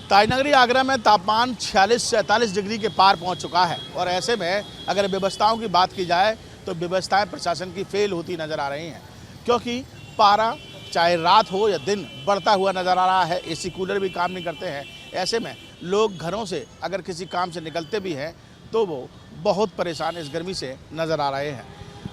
ताजनगरी आगरा में तापमान 46 से 48 डिग्री के पार पहुंच चुका है और ऐसे में अगर व्यवस्थाओं की बात की जाए तो व्यवस्थाएं प्रशासन की फेल होती नज़र आ रही हैं, क्योंकि पारा चाहे रात हो या दिन बढ़ता हुआ नज़र आ रहा है। एसी कूलर भी काम नहीं करते हैं। ऐसे में लोग घरों से अगर किसी काम से निकलते भी हैं तो वो बहुत परेशान इस गर्मी से नज़र आ रहे हैं।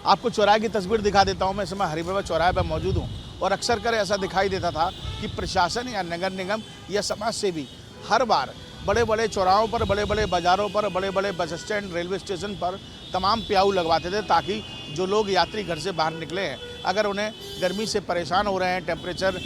आपको चौराहे की तस्वीर दिखा देता हूँ। मैं इस समय हरिबाबा चौराहे पर मौजूद हूँ और अक्सर कर ऐसा दिखाई देता था कि प्रशासन या नगर निगम या समाज सेवी हर बार बड़े बड़े चौराहों पर, बड़े बड़े बाज़ारों पर, बड़े बड़े बस स्टैंड, रेलवे स्टेशन पर तमाम प्याऊ लगवाते थे, ताकि जो लोग यात्री घर से बाहर निकले हैं, अगर उन्हें गर्मी से परेशान हो रहे हैं, टेम्परेचर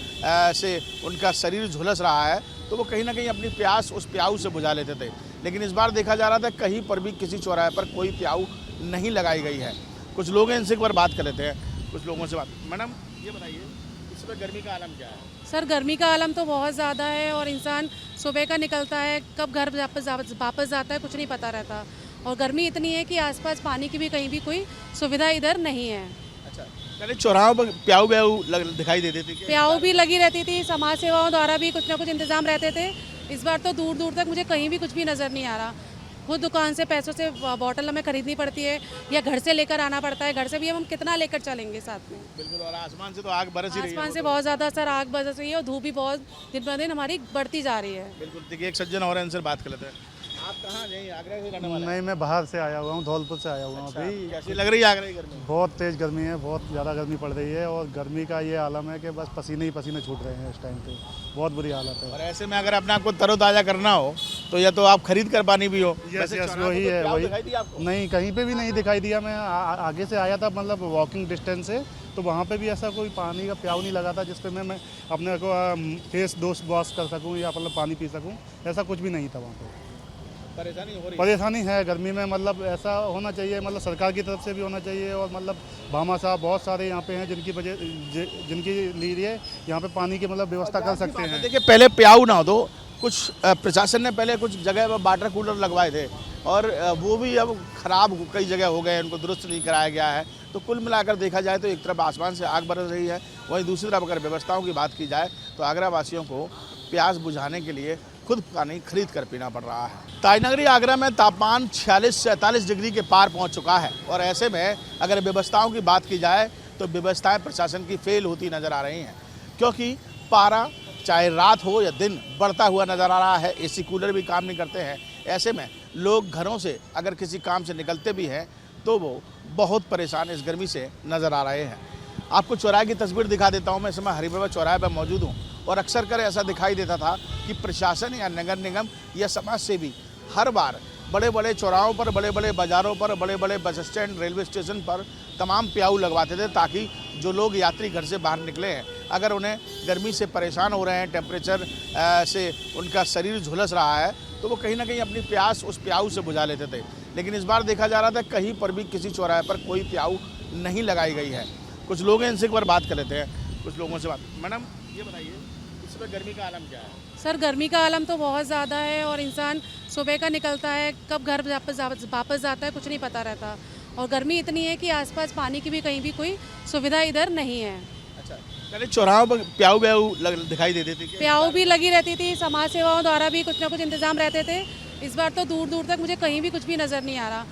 से उनका शरीर झुलस रहा है, तो वो कहीं ना कहीं अपनी प्यास उस प्याऊ से बुझा लेते थे। लेकिन इस बार देखा जा रहा था कहीं पर भी किसी चौराहे पर कोई प्याऊ नहीं लगाई गई है। कुछ लोग हैं, इनसे एक बार बात कर लेते हैं। कुछ लोगों से बात। मैडम ये बताइए, इस समय गर्मी का आलम क्या है? सर गर्मी का आलम तो बहुत ज़्यादा है और इंसान सुबह का निकलता है, कब घर वापस जाता है कुछ नहीं पता रहता। और गर्मी इतनी है कि आसपास पानी की भी कहीं भी कोई सुविधा इधर नहीं है। अच्छा, पहले चौराहों पर प्याऊ व्याऊ दिखाई देते थे क्या? प्याऊ भी लगी रहती थी, समाज सेवाओं द्वारा भी कुछ ना कुछ इंतजाम रहते थे। इस बार तो दूर दूर तक मुझे कहीं भी कुछ भी नज़र नहीं आ रहा। खुद दुकान से पैसों से बॉटल हमें खरीदनी पड़ती है या घर से लेकर आना पड़ता है। घर से भी हम कितना लेकर चलेंगे साथ में। बिल्कुल। और आसमान से तो आग बरस ही रही है। आसमान से बहुत ज़्यादा सर आग बरस रही है और धूप भी बहुत दिन ब दिन हमारी बढ़ती जा रही है। बिल्कुल। देखिए, एक सज्जन और इनसे बात कर लेते हैं। आप कहाँ यहीं आगरा से रहने वाले हैं? नहीं, मैं बाहर से आया हुआ हूँ, धौलपुर से आया हुआ हूँ। अभी कैसी लग रही है आगरा की गर्मी? बहुत तेज़ गर्मी है, बहुत ज़्यादा गर्मी पड़ रही है और गर्मी का ये आलम है कि बस पसीने ही पसीने छूट रहे हैं इस टाइम पे। बहुत बुरी हालत है। और ऐसे में अगर अपने आपको तरोताज़ा करना हो तो या तो आप खरीद कर पानी भी हो। यस वैसे यस, चौराहे वही पर है, प्याऊ वही। दिखाई दिया आपको? नहीं, कहीं पे भी नहीं दिखाई दिया। मैं आगे से आया था, मतलब वॉकिंग डिस्टेंस से, तो वहाँ पे भी ऐसा कोई पानी का प्याऊ नहीं लगा था जिसपे मैं अपने को फेस वॉश कर सकूँ या मतलब पानी पी सकूँ। ऐसा कुछ भी नहीं था वहाँ पे। परेशानी हो रही है? परेशानी है गर्मी में, मतलब ऐसा होना चाहिए, मतलब सरकार की तरफ से भी होना चाहिए। और मतलब भामा साहब बहुत सारे यहाँ पे हैं जिनकी लिए यहाँ पे पानी की मतलब व्यवस्था कर सकते हैं। देखिए, पहले प्याऊ ना हो तो कुछ प्रशासन ने पहले कुछ जगह पर वाटर कूलर लगवाए थे और वो भी अब ख़राब कई जगह हो गए, उनको दुरुस्त नहीं कराया गया है। तो कुल मिलाकर देखा जाए तो एक तरफ आसमान से आग बरस रही है, वहीं दूसरी तरफ अगर व्यवस्थाओं की बात की जाए तो आगरा वासियों को प्यास बुझाने के लिए खुद पानी खरीद कर पीना पड़ रहा है। ताजनगरी आगरा में तापमान 46 से 48 डिग्री के पार पहुंच चुका है और ऐसे में अगर व्यवस्थाओं की बात की जाए तो व्यवस्थाएं प्रशासन की फेल होती नज़र आ रही हैं, क्योंकि पारा चाहे रात हो या दिन बढ़ता हुआ नज़र आ रहा है। एसी कूलर भी काम नहीं करते हैं। ऐसे में लोग घरों से अगर किसी काम से निकलते भी हैं तो वो बहुत परेशान इस गर्मी से नज़र आ रहे हैं। आपको चौराहे की तस्वीर दिखा देता हूँ। मैं इस समय हरिबाबा चौराहे पर मौजूद हूँ और अक्सर कर ऐसा दिखाई देता था कि प्रशासन या नगर निगम या समाज सेवी हर बार बड़े बड़े चौराहों पर, बड़े बड़े बाज़ारों पर, बड़े बड़े बस स्टैंड, रेलवे स्टेशन पर तमाम प्याऊ लगवाते थे, ताकि जो लोग यात्री घर से बाहर निकले हैं, अगर उन्हें गर्मी से परेशान हो रहे हैं, टेम्परेचर से उनका शरीर झुलस रहा है, तो वो कहीं ना कहीं अपनी प्यास उस प्याऊ से बुझा लेते थे। लेकिन इस बार देखा जा रहा था कहीं पर भी किसी चौराहे पर कोई प्याऊ नहीं लगाई गई है। कुछ लोग हैं, इनसे एक बार बात कर लेते हैं। कुछ लोगों से बात। मैडम ये बताइए, इस समय गर्मी का आलम क्या है? सर गर्मी का आलम तो बहुत ज़्यादा है और इंसान सुबह का निकलता है, कब घर वापस जाता है कुछ नहीं पता रहता। और गर्मी इतनी है कि आसपास पानी की भी कहीं भी कोई सुविधा इधर नहीं है। अच्छा, पहले चौराहों पर प्याऊ व्याऊ दिखाई देते थे क्या? प्याऊ भी लगी रहती थी, समाज सेवाओं द्वारा भी कुछ ना कुछ इंतजाम रहते थे। इस बार तो दूर दूर तक मुझे कहीं भी कुछ भी नज़र नहीं आ रहा।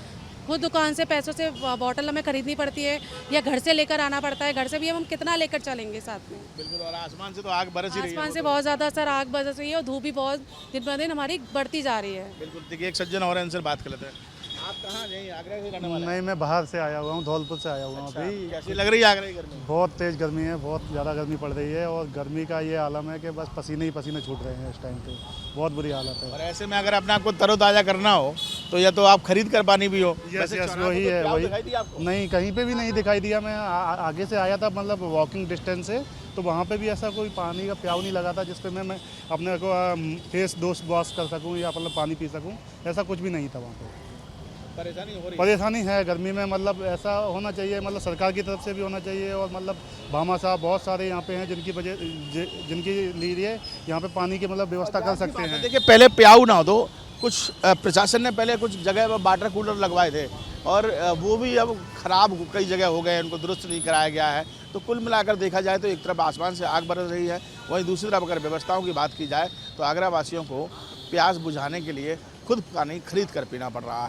खुद दुकान से पैसों से बॉटल हमें खरीदनी पड़ती है या घर से लेकर आना पड़ता है। घर से भी हम कितना लेकर चलेंगे साथ में। बिल्कुल। और आसमान से तो आग बरस ही रही है। आसमान से बहुत ज़्यादा सर आग बरस रही है और धूप भी बहुत दिन ब दिन हमारी बढ़ती जा रही है। बिल्कुल। देखिए, एक सज्जन और इनसे बात कर लेते हैं। आप कहाँ यहीं आगरा से रहने वाले हैं? नहीं, मैं बाहर से आया हुआ हूँ, धौलपुर से आया हुआ हूँ। अभी कैसी लग रही है आगरा की गर्मी? बहुत तेज़ गर्मी है, बहुत ज़्यादा गर्मी पड़ रही है और गर्मी का ये आलम है कि बस पसीने ही पसीने छूट रहे हैं इस टाइम पे। बहुत बुरी हालत है। और ऐसे में अगर अपने आपको तरोताज़ा करना हो तो या तो आप खरीद कर पानी भी हो। यस वैसे यस, चौराहे वही पर है, प्याऊ वही। दिखाई दिया आपको? नहीं, कहीं पे भी नहीं दिखाई दिया। मैं आगे से आया था, मतलब वॉकिंग डिस्टेंस से, तो वहाँ पे भी ऐसा कोई पानी का प्याऊ नहीं लगा था जिसपे मैं अपने को फेस वॉश कर सकूँ या मतलब पानी पी सकूँ। ऐसा कुछ भी नहीं था वहाँ पे। परेशानी हो रही है? परेशानी है गर्मी में, मतलब ऐसा होना चाहिए, मतलब सरकार की तरफ से भी होना चाहिए। और मतलब भामा साहब बहुत सारे यहाँ पे हैं जिनकी लिए यहाँ पे पानी की मतलब व्यवस्था कर सकते हैं। देखिए, पहले प्याऊ ना हो तो कुछ प्रशासन ने पहले कुछ जगह पर वाटर कूलर लगवाए थे और वो भी अब ख़राब कई जगह हो गए, उनको दुरुस्त नहीं कराया गया है। तो कुल मिलाकर देखा जाए तो एक तरफ आसमान से आग बरस रही है, वहीं दूसरी तरफ अगर व्यवस्थाओं की बात की जाए तो आगरा वासियों को प्यास बुझाने के लिए खुद पानी खरीद कर पीना पड़ रहा है।